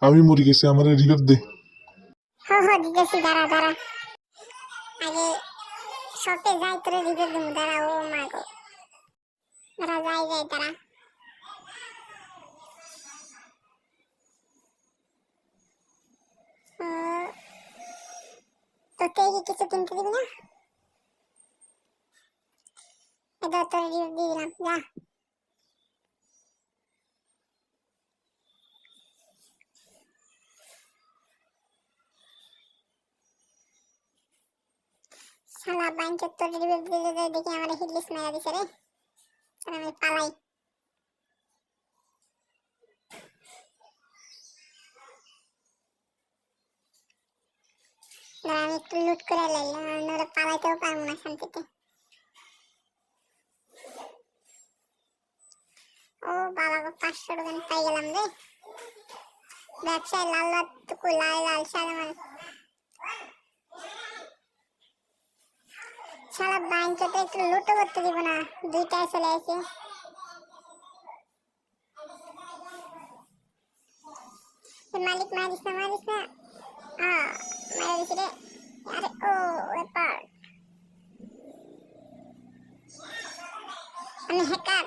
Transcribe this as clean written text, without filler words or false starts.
আমি মরে গেছি, আমার রিভাইভ দে। হো দিতেছি, দাঁড়া দাঁড়া, আগে শপে যাই, তোরে রিপেয়ার দিমু, দাঁড়া। ও মা গো, দাঁড়া, যাই দাঁড়া। তোকে কি কিছু কিনতে দিবি না? এটা তোর রিপেয়ার দিয়ে দিলাম, যা। শালা বাইঞ্চোদ, তোর রিপেয়ার দিলে যাই দেখি আমার হিটলিস্ট মেরা দিছে রে। আমি পালাই। দাঁড়া, আমি একটু লুট করে লাইলাম, নইলে পালাইতেও পারবো না শান্তিতে। ও বাবা গো, 500 টাকা পাই গেলাম রে। ব্যবসায় লাল লাল টুকু, লাল লাল সালমান। শালা বাইঞ্চোদে একটু লুটও করতে দিব না, দুইটায় চলে আসে। মালিক মারিস না, মারিস না। মারা দিছি রে। আরে ও ব্যাপার, আমি হ্যাকার।